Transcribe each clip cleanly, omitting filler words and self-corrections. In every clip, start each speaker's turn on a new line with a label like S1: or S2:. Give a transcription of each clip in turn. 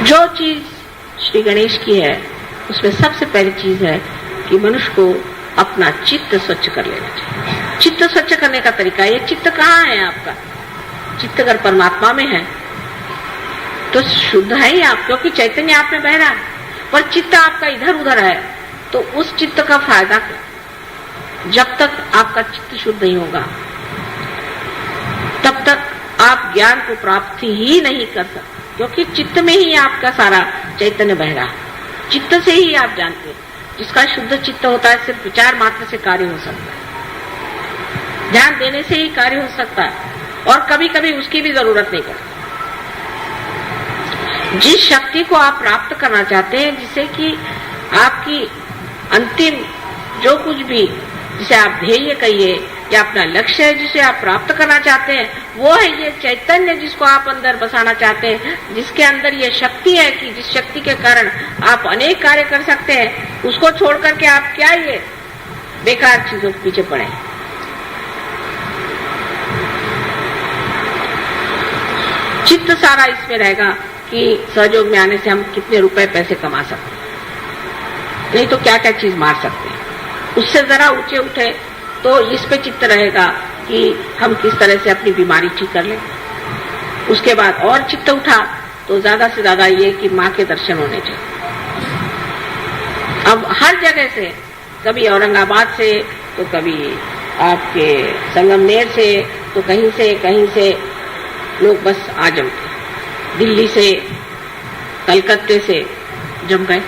S1: जो चीज श्री गणेश की है उसमें सबसे पहली चीज है कि मनुष्य को अपना चित्त स्वच्छ कर लेना चाहिए। चित्त स्वच्छ करने का तरीका, ये चित्त कहाँ है आपका? चित्त अगर परमात्मा में है तो शुद्ध है ही आप, क्योंकि चैतन्य आप में बह रहा है। पर चित्त आपका इधर उधर है तो उस चित्त का फायदा क्या? जब तक आपका चित्त शुद्ध नहीं होगा तब तक आप ज्ञान को प्राप्त ही नहीं कर सकते, क्योंकि चित्त में ही आपका सारा चैतन्य बह रहा है। चित्त से ही आप जानते हैं। जिसका शुद्ध चित्त होता है सिर्फ विचार मात्र से कार्य हो सकता है, ध्यान देने से ही कार्य हो सकता है, और कभी कभी उसकी भी जरूरत नहीं पड़ती। जिस शक्ति को आप प्राप्त करना चाहते हैं, जिसे कि आपकी अंतिम जो कुछ भी, जिसे आप ध्येय कहिए या अपना लक्ष्य है जिसे आप प्राप्त करना चाहते हैं, वो है ये चैतन्य जिसको आप अंदर बसाना चाहते हैं, जिसके अंदर ये शक्ति है कि जिस शक्ति के कारण आप अनेक कार्य कर सकते हैं। उसको छोड़ करके आप क्या ये बेकार चीजों के पीछे पड़े। चित्त सारा इसमें रहेगा कि सहयोग में आने से हम कितने रुपए पैसे कमा सकते हैं, नहीं तो क्या क्या चीज मार सकते हैं। उससे जरा ऊंचे उठे तो इस पे चित्त रहेगा कि हम किस तरह से अपनी बीमारी ठीक कर लें। उसके बाद और चित्त उठा तो ज्यादा से ज्यादा ये कि माँ के दर्शन होने चाहिए। अब हर जगह से, कभी औरंगाबाद से तो कभी आपके संगमनेर से तो कहीं से लोग बस आ जमते, दिल्ली से कलकत्ते से जम गए।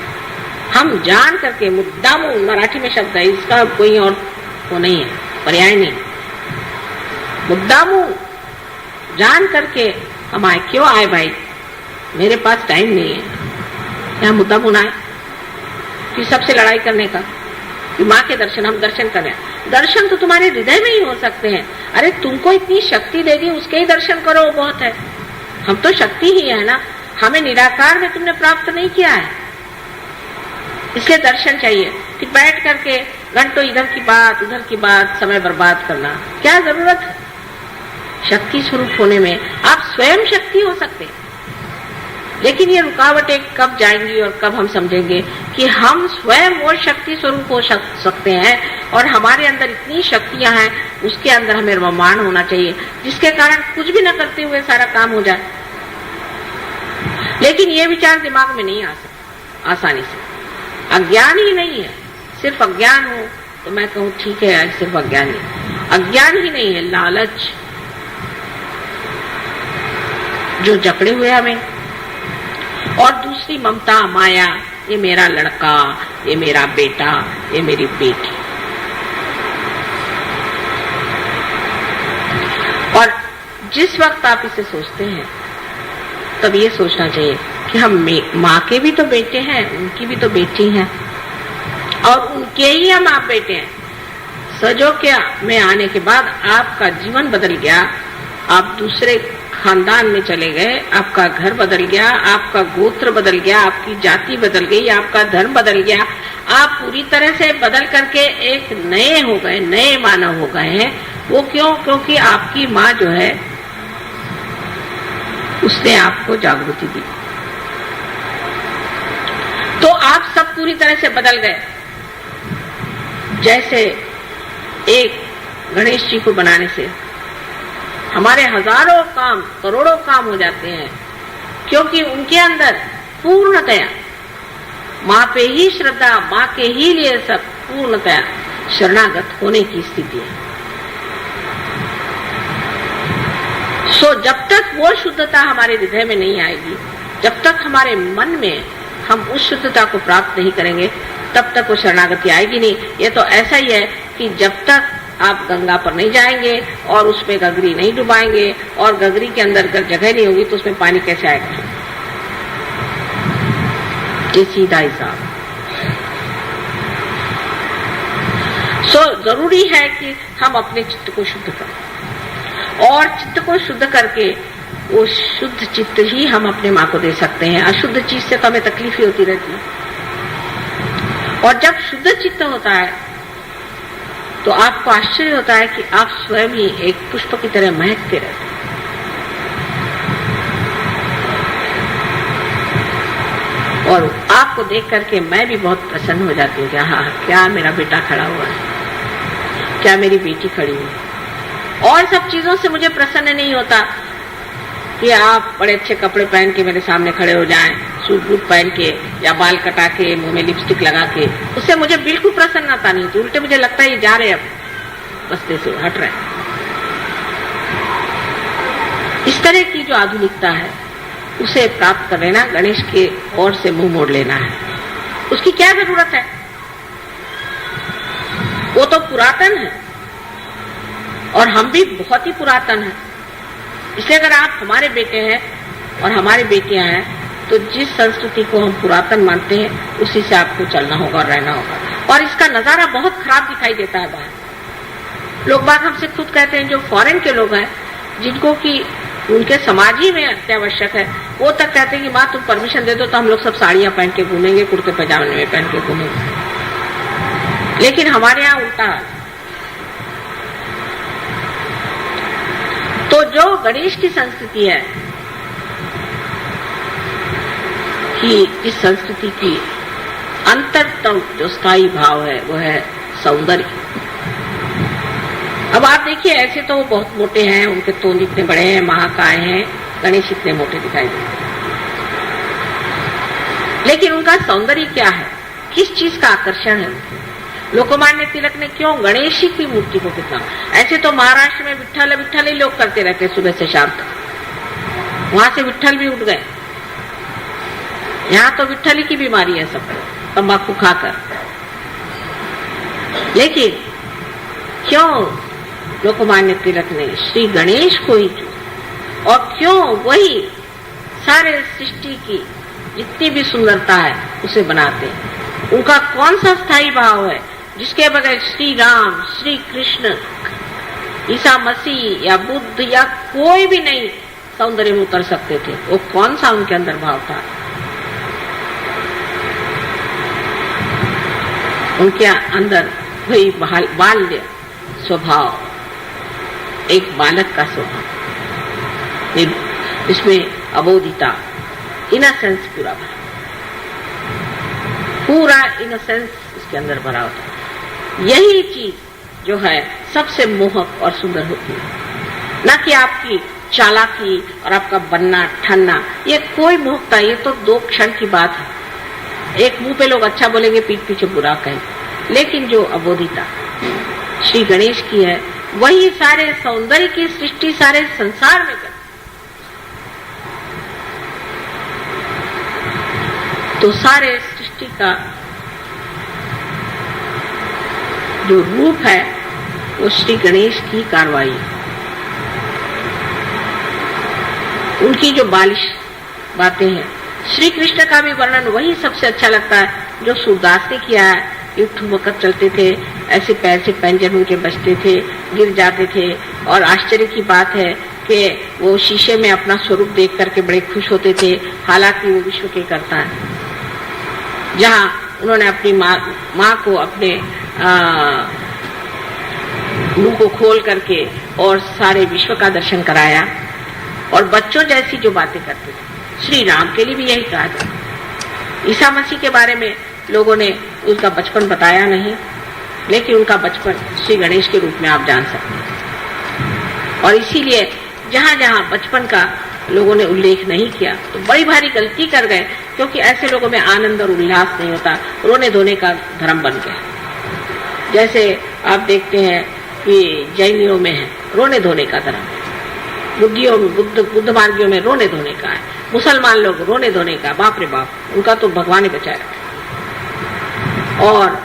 S1: हम जान करके मुद्दाम, मराठी में शब्द है इसका, कोई और वो नहीं है, पर्याय नहीं, मुद्दामू जान करके हम आए। क्यों आए भाई? मेरे पास टाइम नहीं है यहाँ मुद्दामू ना आए कि सबसे लड़ाई करने का, कि माँ के दर्शन, हम दर्शन करें। दर्शन तो तुम्हारे हृदय में ही हो सकते हैं। अरे तुमको इतनी शक्ति दे दी, उसके ही दर्शन करो, वो बहुत है। हम तो शक्ति ही है ना, हमें निराकार में तुमने प्राप्त नहीं किया है, इसलिए दर्शन चाहिए। कि बैठ करके घंटों इधर की बात उधर की बात समय बर्बाद करना क्या जरूरत है? शक्ति स्वरूप होने में आप स्वयं शक्ति हो सकते हैं, लेकिन ये रुकावटें कब जाएंगी और कब हम समझेंगे कि हम स्वयं वो शक्ति स्वरूप हो सकते हैं और हमारे अंदर इतनी शक्तियां हैं, उसके अंदर हमें रमान होना चाहिए, जिसके कारण कुछ भी न करते हुए सारा काम हो जाए। लेकिन ये विचार दिमाग में नहीं आ सकता आसानी से। अज्ञान ही नहीं है, सिर्फ अज्ञान हो तो मैं कहूँ ठीक है, सिर्फ अज्ञान ही, अज्ञान ही नहीं है, लालच जो जकड़े हुए हमें, और दूसरी ममता, माया, ये मेरा लड़का, ये मेरा बेटा, ये मेरी बेटी। और जिस वक्त आप इसे सोचते हैं तब ये सोचना चाहिए कि हम माँ के भी तो बेटे हैं, उनकी भी तो बेटी हैं, और उनके ही हम आप बेटे हैं। सहयोग में आने के बाद आपका जीवन बदल गया, आप दूसरे खानदान में चले गए, आपका घर बदल गया, आपका गोत्र बदल गया, आपकी जाति बदल गई, आपका धर्म बदल गया, आप पूरी तरह से बदल करके एक नए हो गए, नए मानव हो गए हैं। वो क्यों? क्योंकि आपकी माँ जो है उसने आपको जागृति दी, तो आप सब पूरी तरह से बदल गए। जैसे एक गणेश जी को बनाने से हमारे हजारों काम, करोड़ों काम हो जाते हैं, क्योंकि उनके अंदर पूर्णतया माँ पे ही श्रद्धा, माँ के ही लिए सब पूर्णतया शरणागत होने की स्थिति है। सो जब तक वो शुद्धता हमारे हृदय में नहीं आएगी, जब तक हमारे मन में हम उस शुद्धता को प्राप्त नहीं करेंगे, तब तक वो शरणागति आएगी नहीं। ये तो ऐसा ही है कि जब तक आप गंगा पर नहीं जाएंगे और उसमें गगरी नहीं डुबाएंगे और गगरी के अंदर अगर जगह नहीं होगी तो उसमें पानी कैसे आएगा? ये सीधा हिसाब। सो जरूरी है कि हम अपने चित्त को शुद्ध करें, और चित्त को शुद्ध करके वो शुद्ध चित्त ही हम अपने माँ को दे सकते हैं। अशुद्ध चीज से तो हमें तकलीफ ही होती रहती है। और जब शुद्ध चित्त होता है तो आपको आश्चर्य होता है कि आप स्वयं ही एक पुष्प की तरह महकते रहते हैं। और आपको देख करके मैं भी बहुत प्रसन्न हो जाती हूँ कि हाँ, क्या मेरा बेटा खड़ा हुआ है, क्या मेरी बेटी खड़ी हुई है। और सब चीजों से मुझे प्रसन्न नहीं होता कि आप बड़े अच्छे कपड़े पहन के मेरे सामने खड़े हो जाएं, सूट बूट पहन के या बाल कटा के, मुंह में लिपस्टिक लगा के, उससे मुझे बिल्कुल प्रसन्नता नहीं होती। उल्टे मुझे लगता है ये जा रहे हैं, अब बस्ते से हट रहे हैं। इस तरह की जो आधुनिकता है उसे प्राप्त कर लेना, गणेश के ओर से मुंह मोड़ लेना है। उसकी क्या जरूरत है? वो तो पुरातन है और हम भी बहुत ही पुरातन हैं। इसलिए अगर आप हमारे बेटे हैं और हमारी बेटियां हैं तो जिस संस्कृति को हम पुरातन मानते हैं उसी से आपको चलना होगा और रहना होगा। और इसका नजारा बहुत खराब दिखाई देता है बाहर। लोग बात हमसे खुद कहते हैं, जो फॉरेन के लोग हैं जिनको कि उनके समाज ही में अत्यावश्यक है, वो तक कहते हैं कि माँ तुम परमिशन दे दो तो हम लोग सब साड़ियां पहन के घूमेंगे, कुर्ते पजामे में पहन के घूमेंगे। लेकिन हमारे यहाँ उल्टा है। तो जो गणेश की संस्कृति है कि इस संस्कृति की अंतरतम जो स्थायी भाव है वो है सौंदर्य। अब आप देखिए, ऐसे तो वो बहुत मोटे हैं, उनके तोंद इतने बड़े हैं, महाकाय हैं, गणेश इतने मोटे दिखाई देते हैं, लेकिन उनका सौंदर्य क्या है? किस चीज का आकर्षण है? लोकमान्य तिलक ने क्यों गणेश जी की मूर्ति को कितना, ऐसे तो महाराष्ट्र में विट्ठल विट्ठल ही लोग करते रहते सुबह से शाम तक, वहां से विट्ठल भी उठ गए। यहाँ तो विट्ठल की बीमारी है सब, तंबाकू खाकर। लेकिन क्यों लोकमान्य तिलक ने श्री गणेश को ही चुना, और क्यों वही सारे सृष्टि की जितनी भी सुंदरता है उसे बनाते हैं? उनका कौन सा स्थायी भाव है जिसके बगैर श्री राम, श्री कृष्ण, ईसा मसीह या बुद्ध या कोई भी नहीं सौंदर्य में उतर सकते थे? वो कौन सा उनके अंदर भाव था? उनके अंदर वही बाल्य स्वभाव, एक बालक का स्वभाव, इसमें अबोधिता, इनोसेंस पूरा इनोसेंस इसके अंदर भरा होता है। यही चीज जो है सबसे मोहक और सुंदर होती है, न कि आपकी चालाकी और आपका बनना ठनना। ये कोई मोहकता, ये तो 2 क्षण की बात है। एक मुंह पे लोग अच्छा बोलेंगे, पीठ पीछे बुरा कहेंगे। लेकिन जो अबोधिता श्री गणेश की है वही सारे सौंदर्य की सृष्टि सारे संसार में कर। तो सारे सृष्टि का जो रूप है वो श्री गणेश की कार्रवाई, उनकी जो बालिश बातें हैं। श्री कृष्ण का भी वर्णन वही सबसे अच्छा लगता है जो सूरदास ने किया है। ये ठुमकत चलते थे, ऐसे पैर से पैंजन उनके बजते थे, गिर जाते थे, और आश्चर्य की बात है कि वो शीशे में अपना स्वरूप देख करके बड़े खुश होते थे, हालांकि वो विश्व के करता है। जहां उन्होंने अपनी माँ को अपने मुंह को खोल करके और सारे विश्व का दर्शन कराया, और बच्चों जैसी जो बातें करते थे। श्री राम के लिए भी यही कहा था। ईसा मसीह के बारे में लोगों ने उसका बचपन बताया नहीं, लेकिन उनका बचपन श्री गणेश के रूप में आप जान सकते हैं। और इसीलिए जहां जहां बचपन का लोगों ने उल्लेख नहीं किया तो बड़ी भारी गलती कर गए, क्योंकि ऐसे लोगों में आनंद और उल्लास नहीं होता, रोने धोने का धर्म बन गया। जैसे आप देखते हैं कि जैनियों में है रोने धोने का धर्म, बुद्धियों में बुद्ध मार्गियों में रोने धोने का है, मुसलमान लोग रोने धोने का, बाप रे बाप, उनका तो भगवान ही बचाया। और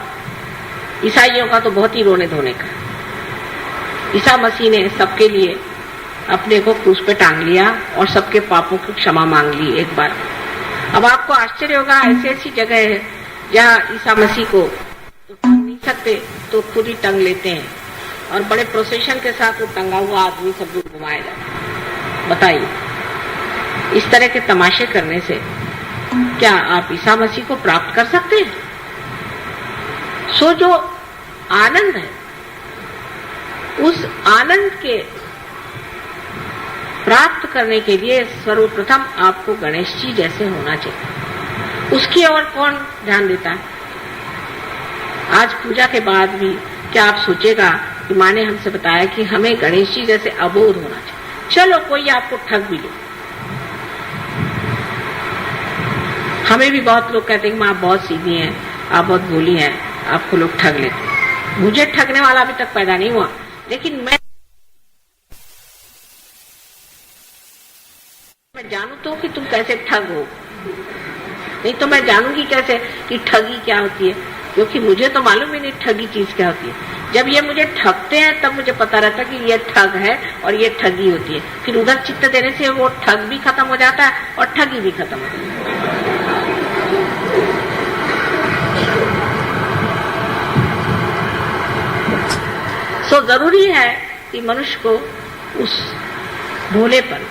S1: ईसाइयों का तो बहुत ही रोने धोने का। ईसा मसीह ने सबके लिए अपने को क्रूस पे टांग लिया और सबके पापों की क्षमा मांग ली एक बार। अब आपको आश्चर्य होगा, ऐसी ऐसी जगह है जहाँ ईसा मसीह को तो टांग नहीं सकते तो खुद ही टंग लेते हैं, और बड़े प्रोसेशन के साथ वो टंगा हुआ आदमी सब दूर घुमाया जाता है। बताइए, इस तरह के तमाशे करने से क्या आप ईसा मसीह को प्राप्त कर सकते हैं? सो जो आनंद है, उस आनंद के प्राप्त करने के लिए सर्वप्रथम आपको गणेश जी जैसे होना चाहिए। उसकी ओर कौन ध्यान देता है? आज पूजा के बाद भी क्या आप सोचेगा कि माँ ने हमसे बताया कि हमें गणेश जी जैसे अबोध होना चाहिए। चलो कोई आपको ठग भी ले, हमें भी बहुत लोग कहते हैं कि माँ आप बहुत सीधी हैं, आप बहुत भोली हैं, आपको लोग ठग लेते हैं। मुझे ठगने वाला अभी तक पैदा नहीं हुआ, लेकिन मैं जानू तो कि तुम कैसे ठग हो, नहीं तो मैं जानूंगी कैसे कि ठगी क्या होती है, क्योंकि मुझे तो मालूम ही नहीं ठगी चीज क्या होती है। जब ये मुझे ठगते हैं तब मुझे पता रहता कि ये ठग है और ये ठगी होती है। फिर उधर चित्त देने से वो ठग भी खत्म हो जाता है और ठगी भी खत्म हो जाती है। सो जरूरी है कि मनुष्य को उस भोलेपन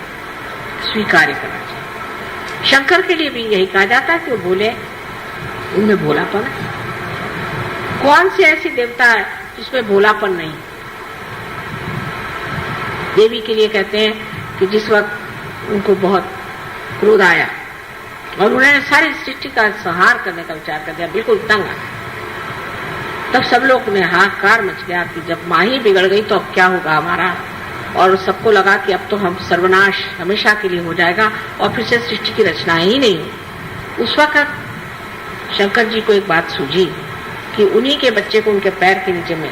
S1: स्वीकार करना चाहिए। शंकर के लिए भी यही कहा जाता है कि वो भोले, उनमें भोलापन है। कौन सी ऐसी देवता है जिसमें भोलापन नहीं? देवी के लिए कहते हैं कि जिस वक्त उनको बहुत क्रोध आया और उन्होंने सारी सृष्टि का संहार करने का विचार कर दिया, बिल्कुल तंग आ, तब सब लोग में हाहाकार मच गया कि जब माँ ही बिगड़ गई तो अब क्या होगा हमारा। और सबको लगा कि अब तो हम सर्वनाश हमेशा के लिए हो जाएगा और फिर से सृष्टि की रचना ही नहीं हो। उस वक्त शंकर जी को एक बात सूझी कि उन्हीं के बच्चे को उनके पैर के नीचे में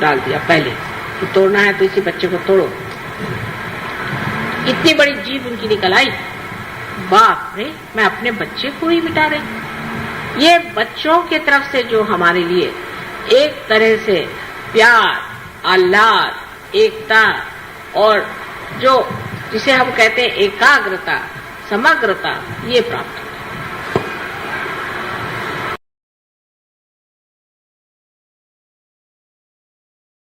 S1: डाल दिया पहले कि तोड़ना है तो इसी बच्चे को तोड़ो। इतनी बड़ी जीभ उनकी निकल आई, बाप रे मैं अपने बच्चे को ही मिटा रही। ये बच्चों के तरफ से जो हमारे लिए एक तरह से प्यार, आह्लाद, एकता और जो जिसे हम कहते हैं एकाग्रता, समग्रता, ये प्राप्त